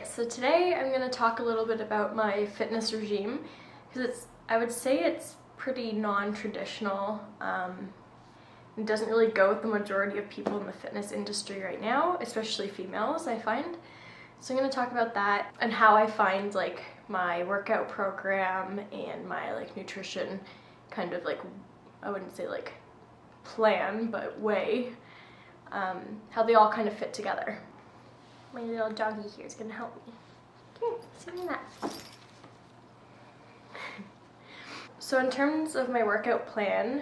So today I'm going to talk a little bit about my fitness regime because I would say it's pretty non-traditional. It doesn't really go with the majority of people in the fitness industry right now, especially females, I find. So I'm going to talk about that and how I find like my workout program and my nutrition kind of I wouldn't say plan, but way, how they all kind of fit together. My little doggy here is going to help me. Come here, sit on that. So in terms of my workout plan,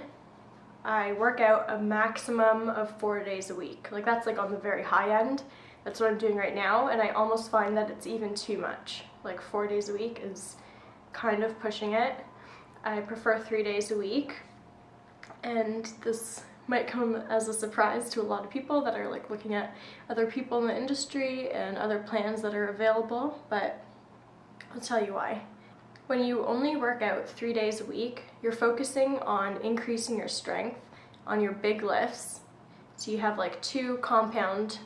I work out a maximum of 4 days a week. That's on the very high end. That's what I'm doing right now, and I almost find that it's even too much. 4 days a week is kind of pushing it. I prefer 3 days a week, and this might come as a surprise to a lot of people that are looking at other people in the industry and other plans that are available, but I'll tell you why. When you only work out 3 days a week, you're focusing on increasing your strength on your big lifts. So you have 2 compound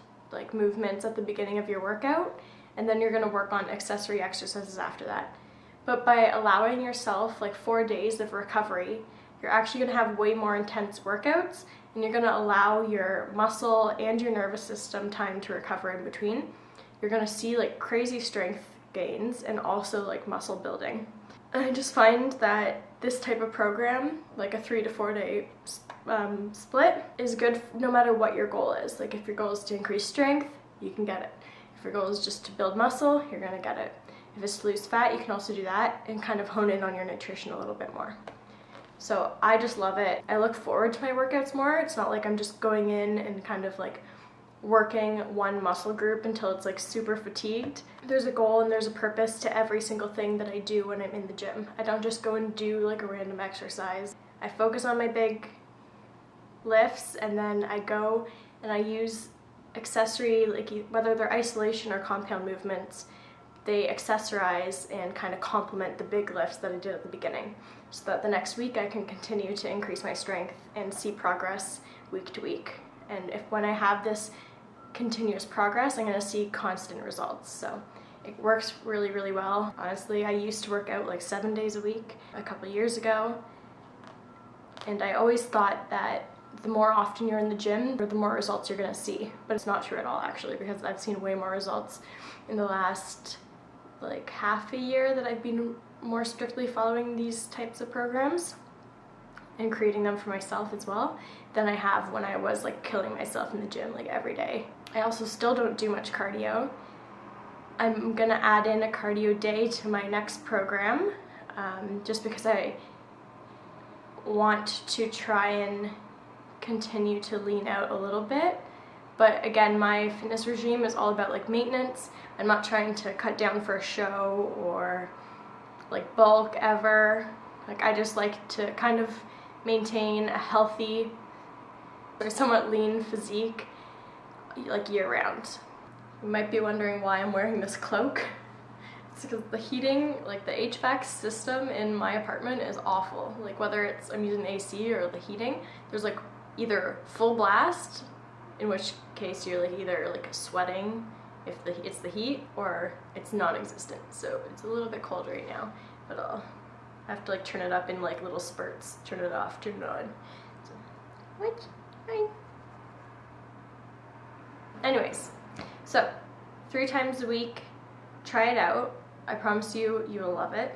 movements at the beginning of your workout, and then you're going to work on accessory exercises after that. But by allowing yourself 4 days of recovery, you're actually going to have way more intense workouts, and you're going to allow your muscle and your nervous system time to recover in between. You're going to see crazy strength gains and also muscle building. And I just find that this type of program, a 3 to 4 day split, is good no matter what your goal is. If your goal is to increase strength, you can get it. If your goal is just to build muscle, you're going to get it. If it's to lose fat, you can also do that and kind of hone in on your nutrition a little bit more. So I just love it. I look forward to my workouts more. It's not I'm just going in and kind of working one muscle group until it's super fatigued. There's a goal and there's a purpose to every single thing that I do when I'm in the gym. I don't just go and do a random exercise. I focus on my big lifts, and then I go and I use accessory, whether they're isolation or compound movements, they accessorize and kind of complement the big lifts that I did at the beginning, so that the next week I can continue to increase my strength and see progress week to week. And when I have this continuous progress, I'm going to see constant results. So it works really, really well. Honestly, I used to work out 7 days a week a couple years ago, and I always thought that the more often you're in the gym, the more results you're going to see. But it's not true at all, actually, because I've seen way more results in the last half a year that I've been more strictly following these types of programs and creating them for myself as well than I have when I was killing myself in the gym every day. I also still don't do much cardio. I'm gonna add in a cardio day to my next program, just because I want to try and continue to lean out a little bit. But again, my fitness regime is all about maintenance. I'm not trying to cut down for a show or bulk ever. I just like to kind of maintain a healthy or somewhat lean physique year round. You might be wondering why I'm wearing this cloak. It's because the heating, the HVAC system in my apartment is awful. Whether I'm using AC or the heating, there's either full blast, in which case you're either sweating if it's the heat, or it's non-existent. So it's a little bit cold right now, but I'll have to turn it up in little spurts, turn it off, turn it on. So, what? Hi. Anyways, so 3 times a week, try it out. I promise you, you will love it.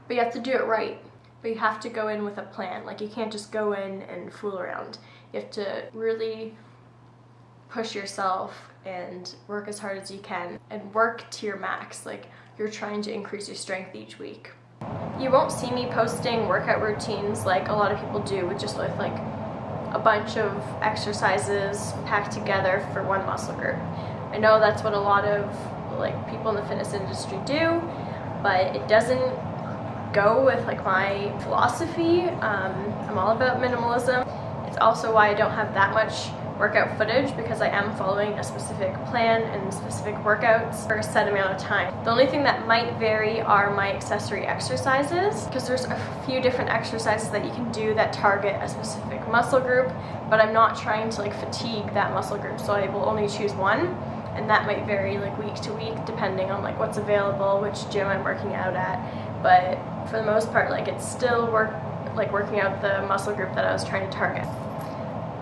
But you have to do it right. But you have to go in with a plan. You can't just go in and fool around. You have to really push yourself and work as hard as you can and work to your max. You're trying to increase your strength each week. You won't see me posting workout routines like a lot of people do, with just a bunch of exercises packed together for one muscle group. I know that's what a lot of people in the fitness industry do, but it doesn't go with my philosophy. I'm all about minimalism. It's also why I don't have that much workout footage, because I am following a specific plan and specific workouts for a set amount of time. The only thing that might vary are my accessory exercises, because there's a few different exercises that you can do that target a specific muscle group, but I'm not trying to fatigue that muscle group, so I will only choose one. and that might vary like week to week depending on like what's available, which gym I'm working out at. But for the most part, like it's still working out the muscle group that I was trying to target.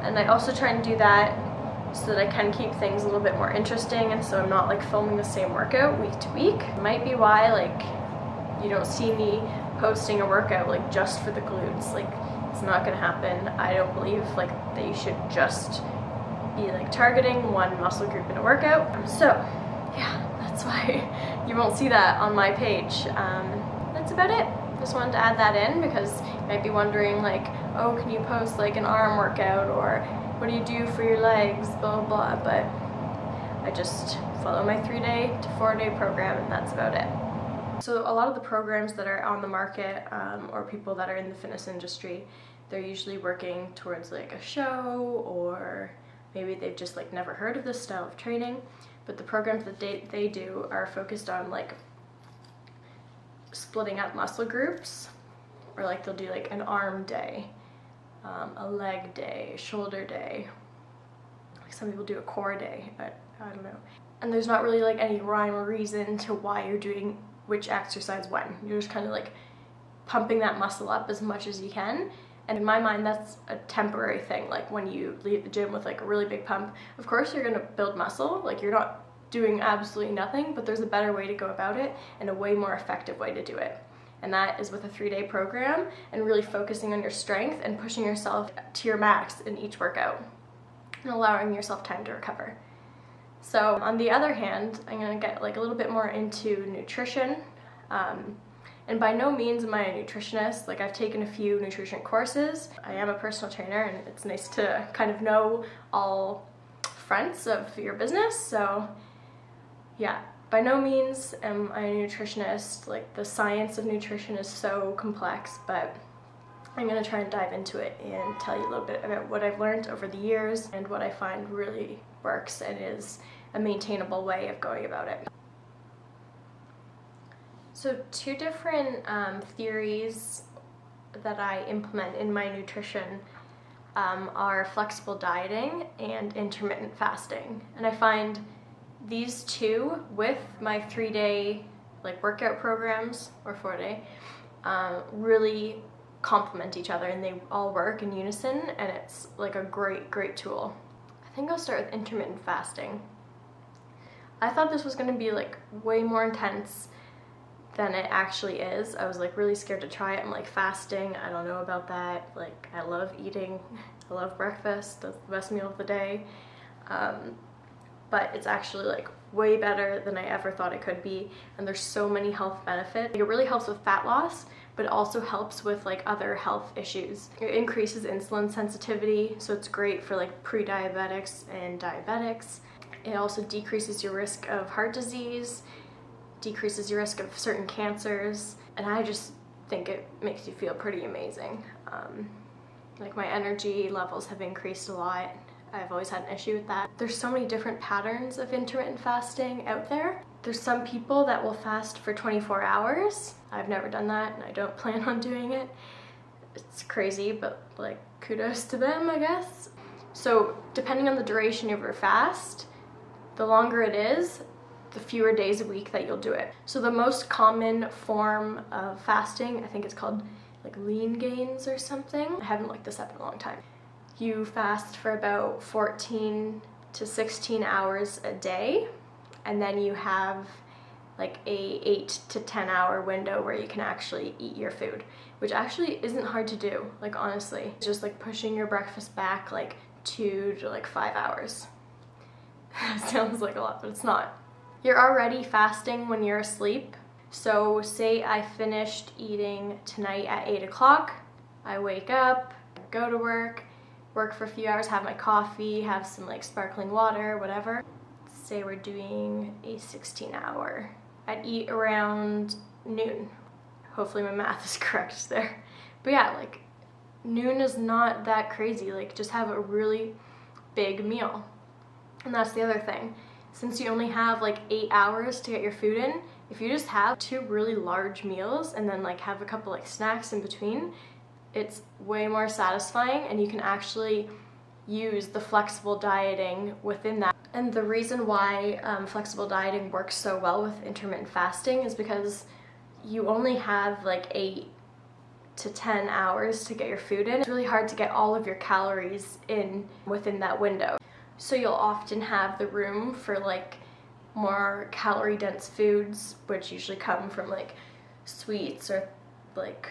And I also try and do that so that I can keep things a little bit more interesting, and so I'm not like filming the same workout week to week. It might be why like you don't see me posting a workout like just for the glutes. Like it's not gonna happen. I don't believe like that you should just be like targeting one muscle group in a workout. So yeah, that's why you won't see that on my page. That's about it. Just wanted to add that in because you might be wondering like, oh, can you post like an arm workout, or what do you do for your legs, blah blah blah. But I just follow my 3-day to 4-day program, and that's about it. So a lot of the programs that are on the market, or people that are in the fitness industry, they're usually working towards like a show, or maybe they've just like never heard of this style of training. But the programs that they do are focused on like splitting up muscle groups, or like they'll do like an arm day, a leg day, a shoulder day. Like some people do a core day, but I don't know. And there's not really like any rhyme or reason to why you're doing which exercise when. You're just kind of like pumping that muscle up as much as you can. And in my mind, that's a temporary thing. Like when you leave the gym with like a really big pump, of course you're gonna build muscle. Like you're not doing absolutely nothing, but there's a better way to go about it and a way more effective way to do it. And that is with a 3-day program and really focusing on your strength and pushing yourself to your max in each workout and allowing yourself time to recover. So on the other hand, I'm gonna get like a little bit more into nutrition. And by no means am I a nutritionist. Like I've taken a few nutrition courses. I am a personal trainer, and it's nice to kind of know all fronts of your business. So yeah, by no means am I a nutritionist. Like the science of nutrition is so complex, but I'm gonna try and dive into it and tell you a little bit about what I've learned over the years and what I find really works and is a maintainable way of going about it. So 2 different theories that I implement in my nutrition are flexible dieting and intermittent fasting. And I find these 2 with my 3-day like workout programs, or 4-day, really complement each other, and they all work in unison, and it's like a great tool. I think I'll start with intermittent fasting. I thought this was going to be like way more intense than it actually is. I was like really scared to try it. I'm like, fasting, I don't know about that. Like I love eating, I love breakfast, that's the best meal of the day. But it's actually like way better than I ever thought it could be, and there's so many health benefits. It really helps with fat loss, but it also helps with like other health issues. It increases insulin sensitivity, so it's great for like pre-diabetics and diabetics. It also decreases your risk of heart disease, decreases your risk of certain cancers, and I just think it makes you feel pretty amazing. Like my energy levels have increased a lot. I've always had an issue with that. There's so many different patterns of intermittent fasting out there. There's some people that will fast for 24 hours. I've never done that, and I don't plan on doing it. It's crazy, but like kudos to them, I guess. So depending on the duration of your fast, the longer it is, the fewer days a week that you'll do it. So the most common form of fasting, I think it's called like lean gains or something. I haven't looked this up in a long time. You fast for about 14 to 16 hours a day, and then you have like a 8 to 10 hour window where you can actually eat your food, which actually isn't hard to do, like honestly. It's just like pushing your breakfast back like 2 to like 5 hours. Sounds like a lot, but it's not. You're already fasting when you're asleep. So say I finished eating tonight at 8 o'clock, I wake up, go to work for a few hours, have my coffee, have some like sparkling water, whatever. Say we're doing a 16-hour. I'd eat around noon. Hopefully my math is correct there. But yeah, like noon is not that crazy. Like just have a really big meal. And that's the other thing. Since you only have like 8 hours to get your food in, if you just have 2 really large meals and then like have a couple like snacks in between, it's way more satisfying, and you can actually use the flexible dieting within that. And the reason why flexible dieting works so well with intermittent fasting is because you only have like 8 to 10 hours to get your food in. It's really hard to get all of your calories in within that window. So you'll often have the room for like more calorie dense foods, which usually come from like sweets or like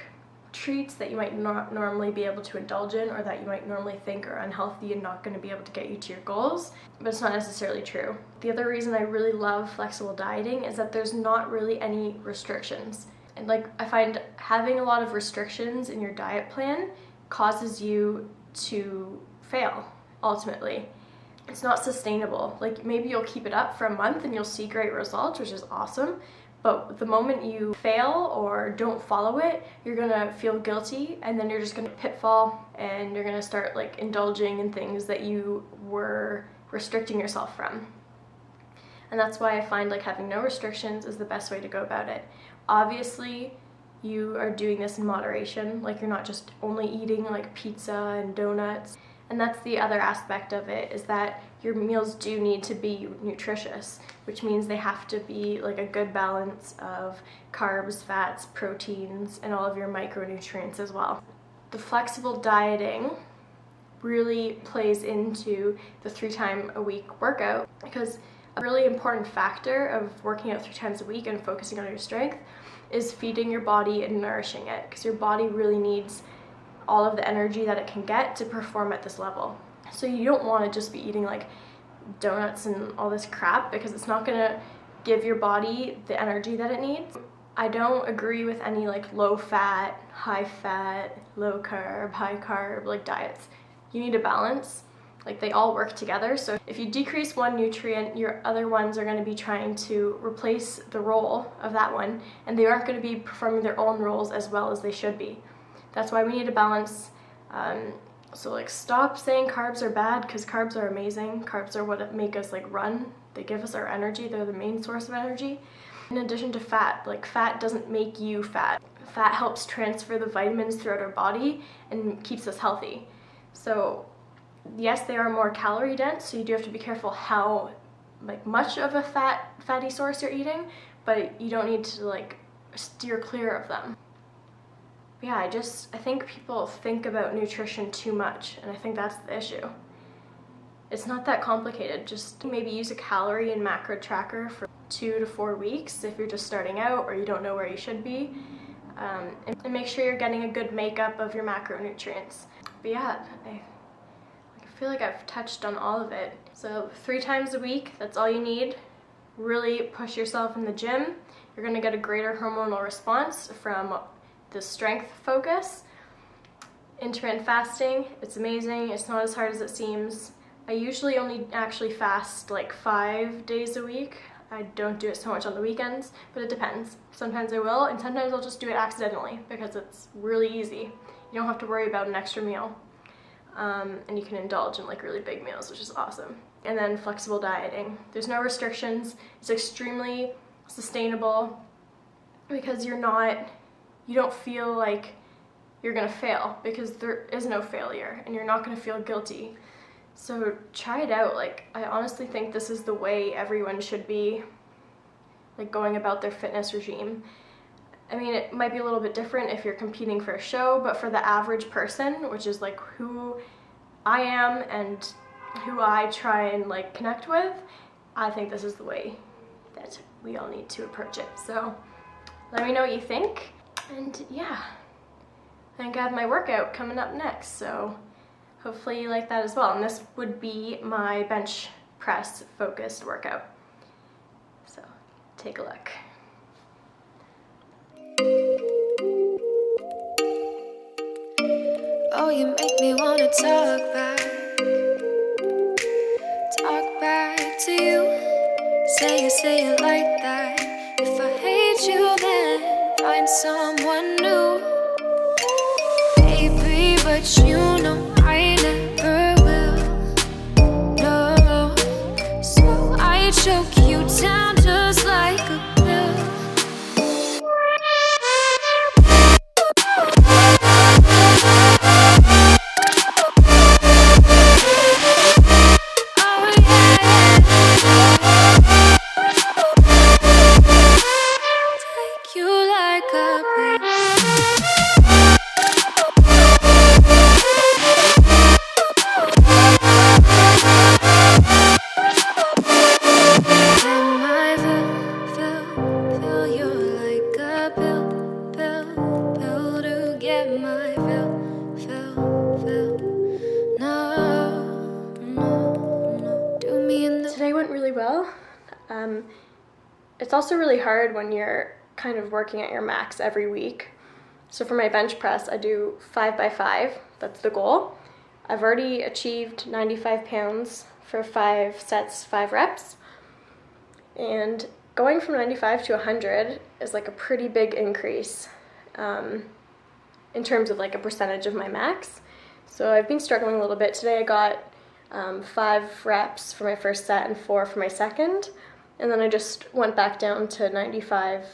treats that you might not normally be able to indulge in, or that you might normally think are unhealthy and not going to be able to get you to your goals, but it's not necessarily true. The other reason I really love flexible dieting is that there's not really any restrictions. And like, I find having a lot of restrictions in your diet plan causes you to fail ultimately. It's not sustainable. Like, maybe you'll keep it up for a month and you'll see great results, which is awesome. But the moment you fail or don't follow it, you're gonna feel guilty, and then you're just gonna pitfall, and you're gonna start like indulging in things that you were restricting yourself from. And that's why I find like having no restrictions is the best way to go about it. Obviously, you are doing this in moderation. Like, you're not just only eating like pizza and donuts. And that's the other aspect of it, is that your meals do need to be nutritious, which means they have to be like a good balance of carbs, fats, proteins, and all of your micronutrients as well. The flexible dieting really plays into the 3-time-a-week workout, because a really important factor of working out 3 times a week and focusing on your strength is feeding your body and nourishing it, because your body really needs all of the energy that it can get to perform at this level. So you don't want to just be eating like donuts and all this crap, because it's not gonna give your body the energy that it needs. I don't agree with any like low fat, low carb, high carb like diets. You need a balance. Like, they all work together. So if you decrease one nutrient, your other ones are going to be trying to replace the role of that one, and they aren't going to be performing their own roles as well as they should be. That's why we need a balance. So like, stop saying carbs are bad, because carbs are amazing. Carbs are what make us like run. They give us our energy. They're the main source of energy. In addition to fat, like, fat doesn't make you fat. Fat helps transfer the vitamins throughout our body and keeps us healthy. So yes, they are more calorie dense, so you do have to be careful how like much of a fatty source you're eating, but you don't need to like steer clear of them. But yeah, I think people think about nutrition too much, and I think that's the issue. It's not that complicated. Just maybe use a calorie and macro tracker for 2 to 4 weeks if you're just starting out or you don't know where you should be, and make sure you're getting a good makeup of your macronutrients. But yeah, I feel like I've touched on all of it. So 3 times a week, that's all you need. Really push yourself in the gym. You're gonna get a greater hormonal response from the strength focus. Intermittent fasting, it's amazing. It's not as hard as it seems. I usually only actually fast like 5 days a week. I don't do it so much on the weekends, but it depends. Sometimes I will, and sometimes I'll just do it accidentally because it's really easy. You don't have to worry about an extra meal. And you can indulge in like really big meals, which is awesome. And then flexible dieting. There's no restrictions. It's extremely sustainable because you don't feel like you're gonna fail, because there is no failure and you're not gonna feel guilty. So try it out. Like, I honestly think this is the way everyone should be like going about their fitness regime. I mean, it might be a little bit different if you're competing for a show, but for the average person, which is like who I am and who I try and like connect with, I think this is the way that we all need to approach it. So let me know what you think. And yeah, I think I have my workout coming up next, so hopefully you like that as well. And this would be my bench press focused workout. So take a look. Oh, you make me wanna talk back to you. Say it like that. If I hate you, then find someone new. Baby, but you know I never will. No, so I choke you down just like a pill. well. It's also really hard when you're kind of working at your max every week. So for my bench press, I do 5 by 5. That's the goal. I've already achieved 95 pounds for 5 sets, 5 reps. And going from 95 to 100 is like a pretty big increase in terms of like a percentage of my max. So I've been struggling a little bit. Today I got 5 reps for my first set and 4 for my second. And then I just went back down to 95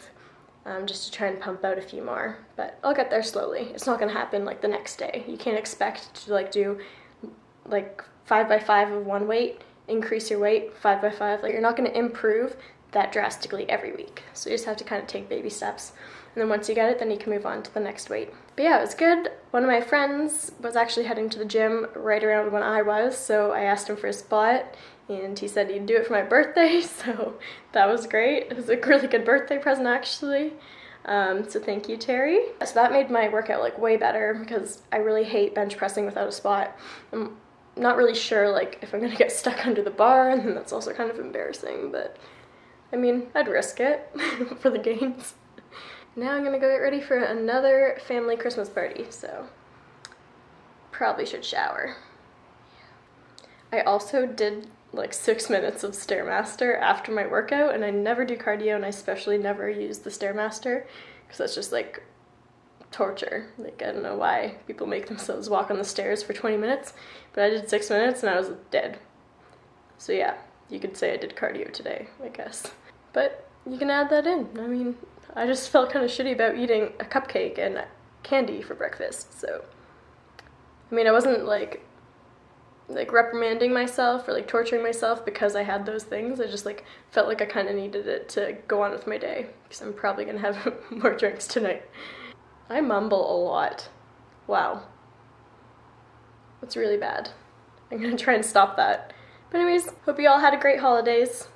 just to try and pump out a few more. But I'll get there slowly. It's not going to happen like the next day. You can't expect to like do like 5 by 5 of one weight, increase your weight 5 by 5. Like you're not going to improve that drastically every week. So you just have to kind of take baby steps. And then once you get it, then you can move on to the next weight. But yeah, it was good. One of my friends was actually heading to the gym right around when I was, so I asked him for a spot, and he said he'd do it for my birthday, so that was great. It was a really good birthday present, actually. So thank you, Terry. So that made my workout like way better because I really hate bench pressing without a spot. I'm not really sure like if I'm gonna get stuck under the bar, and then that's also kind of embarrassing, but I mean, I'd risk it for the gains. Now I'm gonna go get ready for another family Christmas party, so probably should shower. I also did like 6 minutes of Stairmaster after my workout, and I never do cardio, and I especially never use the Stairmaster because that's just like torture. Like I don't know why people make themselves walk on the stairs for 20 minutes, but I did 6 minutes and I was dead. So yeah, you could say I did cardio today, I guess. But you can add that in. I mean, I just felt kind of shitty about eating a cupcake and candy for breakfast, so I mean, I wasn't like reprimanding myself or like torturing myself because I had those things. I just like felt like I kind of needed it to go on with my day because I'm probably gonna have more drinks tonight. I mumble a lot. Wow. That's really bad. I'm gonna try and stop that. But anyways, hope you all had a great holidays.